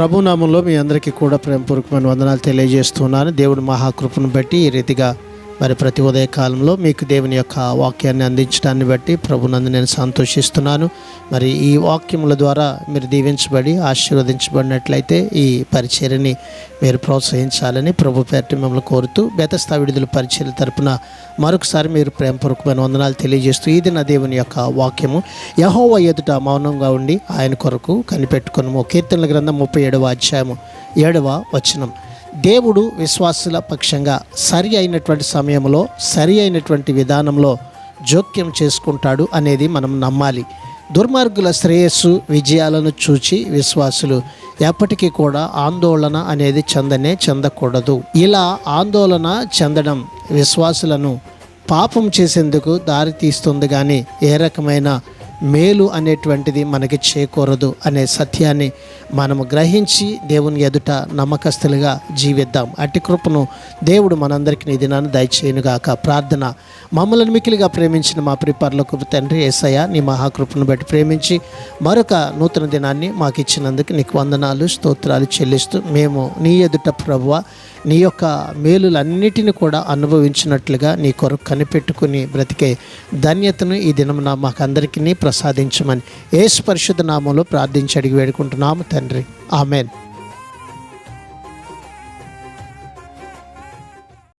ప్రభునామంలో మీ అందరికీ కూడా ప్రేమపూర్వకమైన వందనాలు తెలియజేస్తున్నాను. దేవుడి మహాకృపను బట్టి ఈ రీతిగా మరి ప్రతి ఉదయ కాలంలో మీకు దేవుని యొక్క వాక్యాన్ని అందించడాన్ని బట్టి ప్రభునందు నేను సంతోషిస్తున్నాను. మరి ఈ వాక్యముల ద్వారా మీరు దీవించబడి ఆశీర్వదించబడినట్లయితే ఈ పరిచర్యని మీరు ప్రోత్సహించాలని ప్రభు పేరిట మిమ్మల్ని కోరుతూ బెతస్తా విడుదల పరిచర్య తరపున మరొకసారి మీరు ప్రేమపూర్వకమైన వందనాలు తెలియజేస్తూ ఇది నా దేవుని యొక్క వాక్యము. యెహోవా ఎదుట మౌనంగా ఉండి ఆయన కొరకు కనిపెట్టుకున్నాము. కీర్తనల గ్రంథం 37వ అధ్యాయము 7వ వచనం. దేవుడు విశ్వాసుల పక్షంగా సరి అయినటువంటి సమయంలో సరి అయినటువంటి విధానంలో జోక్యం చేసుకుంటాడు అనేది మనం నమ్మాలి. దుర్మార్గుల శ్రేయస్సు విజయాలను చూచి విశ్వాసులు ఎప్పటికీ కూడా ఆందోళన అనేది చెందకూడదు. ఇలా ఆందోళన చెందడం విశ్వాసులను పాపం చేసేందుకు దారి తీస్తుంది, కానీ ఏ రకమైన మేలు అనేటువంటిది మనకి చేకూరదు అనే సత్యాన్ని మనము గ్రహించి దేవుని ఎదుట నమ్మకస్తులుగా జీవిద్దాం. అట్టి కృపను దేవుడు మనందరికీ ఈ దినాన్ని దయచేయునుగాక. ప్రార్థన. మమ్మల్ని మిక్కిలిగా ప్రేమించిన మా ప్రిపరలోకి తండ్రి యేసయ్య, నీ మహాకృపను బట్టి ప్రేమించి మరొక నూతన దినాన్ని మాకు ఇచ్చినందుకు నీకు వందనాలు స్తోత్రాలు చెల్లిస్తూ మేము నీ ఎదుట ప్రభువా నీ యొక్క మేలులన్నిటిని కూడా అనుభవించినట్లుగా నీ కొరకు కనిపెట్టుకుని బ్రతికే ధన్యతను ఈ దినమున మాకందరికీ ప్రసాదించమని యేసు పరిశుద్ధ నామంలో ప్రార్థించి అడిగి వేడుకుంటున్నాము తండ్రి. ఆమెన్.